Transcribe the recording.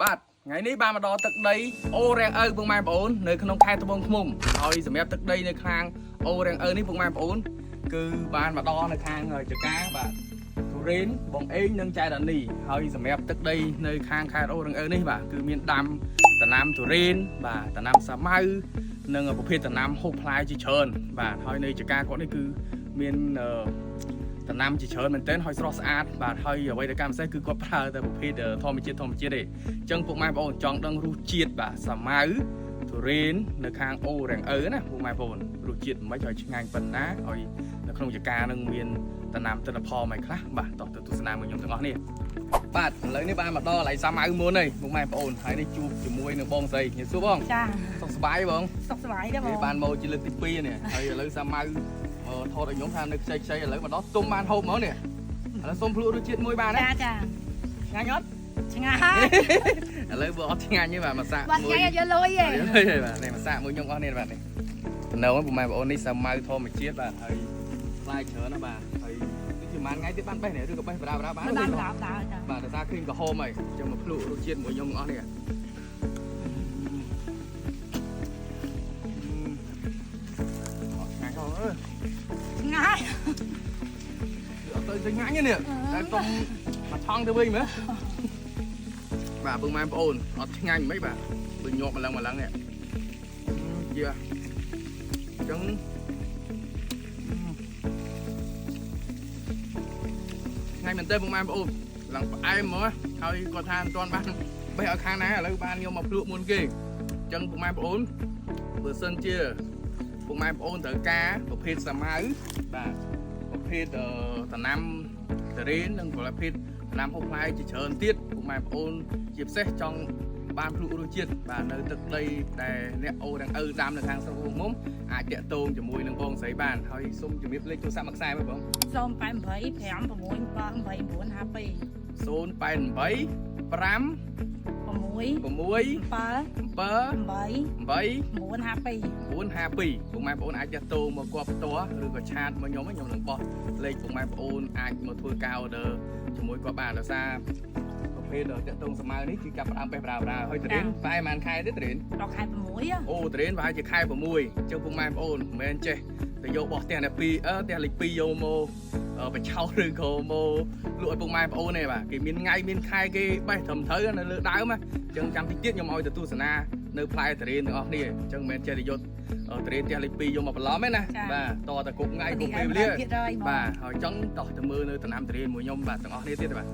បាទថ្ងៃនេះបានមកដល់ទឹកដីអូរ៉ាំងអើពុកម៉ែបងប្អូននៅក្នុងខេត្តត្បូងឃ្មុំហើយសម្រាប់ទឹកដីនៅខាងអូរ៉ាំងអើនេះពុកម៉ែបងប្អូនគឺបានមកដល់នៅខាងចកាបាទទូរ៉េនបងអេងនិងចៃដានីហើយសម្រាប់ទឹកដីនៅខាងខេត្តអូរ៉ាំងអើនេះបាទគឺមានដាំដំណាំទូរ៉េនបាទដំណាំសាម៉ៅនិងប្រភេទដំណាំហូបផ្លែជាច្រើនបាទហើយនៅចកាគាត់នេះគឺមានដំណាំជាច្រើនមែនទែនហើយស្រស់ស្អាតបាទហើយអ្វីដែលកម្មពិសេសគឺគាត់ប្រើតែប្រភេទធម្មជាតិទេអញ្ចឹងពុកម៉ែបងប្អូនចង់ដឹងរសជាតិបាទសាម៉ៅទុរេននៅខាងអូរ៉ាំងអើណាពុកម៉ែបងប្អូនរសជាតិមិនឲ្យឆ្ងាញ់ប៉ុណ្ណាហើយនៅក្នុងចកានឹងមានដំណាំទិន្នផលមិនខ្លះបាទតោះទៅទស្សនាមួយខ្ញុំទាំងអស់នេះបាទឥឡូវនេះបានមកដល់កន្លែងសាម៉ៅមុនហើយពុកម៉ែបងប្អូនហើយនេះជួបជាមួយនឹងបងស្រីញ៉ាំសួរបងចាសុខសប្បាយបងសុខសប្បាយទេបងបានមកជាលើកទី2នេះហើយឥឡូវសាម៉ៅថតឲ្យខ្ញុំថានៅខ្ចីឥឡូវមកដល់ទុំបានហូបហ្មងនេះឥឡូវសុំភ្លក់រសជាតិមួយបានណាចាឆ្ងាញ់អត់ឆ្ងាញ់ឥឡូវបើអត់ឆ្ងាញ់ទេបាទមកសាកមួយឆ្ងាញ់យកលុយទេបាទនេះមកសាកមួយខ្ញុំអស់នេះបាទនេះនៅពុកម៉ែបងប្អូននេះសាម៉ៅធម្មជាតិបាទហើយផ្លែច្រើនណាបាទហើយដូចជាប៉ុន្មានថ្ងៃទៀតបានបេះនេះឬក៏បេះបដាបានបានចាបាទដោយសារឃើញក្រហមហើយចាំមកភ្លក់រសជាតិមួយខ្ញុំទាំងអស់នេះឆ្ងាញ់អត់ទៅឆ្ងាញ់ទេនេះតែសុំមកថងទៅវិញមើលបាទពុកម៉ែបងប្អូនអត់ឆ្ងាញ់មិនបាទដូចញាប់ម្លឹងនេះយាអញ្ចឹងឆ្ងាញ់មែនទេពុកម៉ែបងប្អូនឡើងផ្អែមហ្មងហើយគាត់ថាមិនទាន់បានបេះឲ្យខាងណាឥឡូវបានខ្ញុំមកភ្លក់មុនគេអញ្ចឹងពុកម៉ែបងប្អូនបើសិនជាពុកម៉ែបងប្អូនត្រូវការប្រភេទសាម៉ៅបាទប្រភេទដំណាំតារ៉េននិងប្រភេទដំណាំហូបផ្លែជាច្រើនទៀតពុកម៉ែបងប្អូនជាពិសេសចង់បានភ្លក់រសជាតិបាទនៅទឹកដីដែលអ្នកអូរ៉ាំងអើដាំនៅខាងស្រុកអូមុំអាចតាក់ទងជាមួយនឹងបងស្រីបានហើយសូមជំរាបលេខទូរស័ព្ទមួយខ្សែមើលបង088 567 952 ពុកម៉ែបងប្អូនអាចតាក់ទងមកគាត់ផ្ទាល់ឬក៏ឆាតមកខ្ញុំនឹងបោះលេខពុកម៉ែបងប្អូនអាចមកធ្វើការ order ជាមួយគាត់បានដោយសារប្រភេទតាក់ទងសាម៉ៅនេះគឺចាប់ផ្ដើមបេះបដាហើយតរ៉េនប្រហែលប៉ុន្មានខែទេតរ៉េនដល់ខែ6អូតរ៉េនប្រហែលជាខែ6អញ្ចឹងពុកម៉ែបងប្អូនមិនមែនចេះទៅយកបោះផ្ទះតែ2ផ្ទះលេខ2យកមកបញ្ឆោតឬក៏មកលក់ឲ្យពុកម៉ែបងប្អូនទេបាទគេមានថ្ងៃមានខែគេបេះត្រឹមត្រូវនៅលើដើមអញ្ចឹងចាំតិចទៀតខ្ញុំឲ្យទៅទស្សនានៅផ្លែតរ៉េនទាំងអស់គ្នាអញ្ចឹងមិនមែនចេះទៅយកតរ៉េនផ្ទះលេខ2យកមកបន្លំទេណាបាទតតែគ្រប់ថ្ងៃគ្រប់ពេលវេលាបាទហើយចង់តោះទៅមើលនៅតំណាំតរ៉េនមួយខ្ញុំបាទទាំងអស់គ្នាទៀតបាទ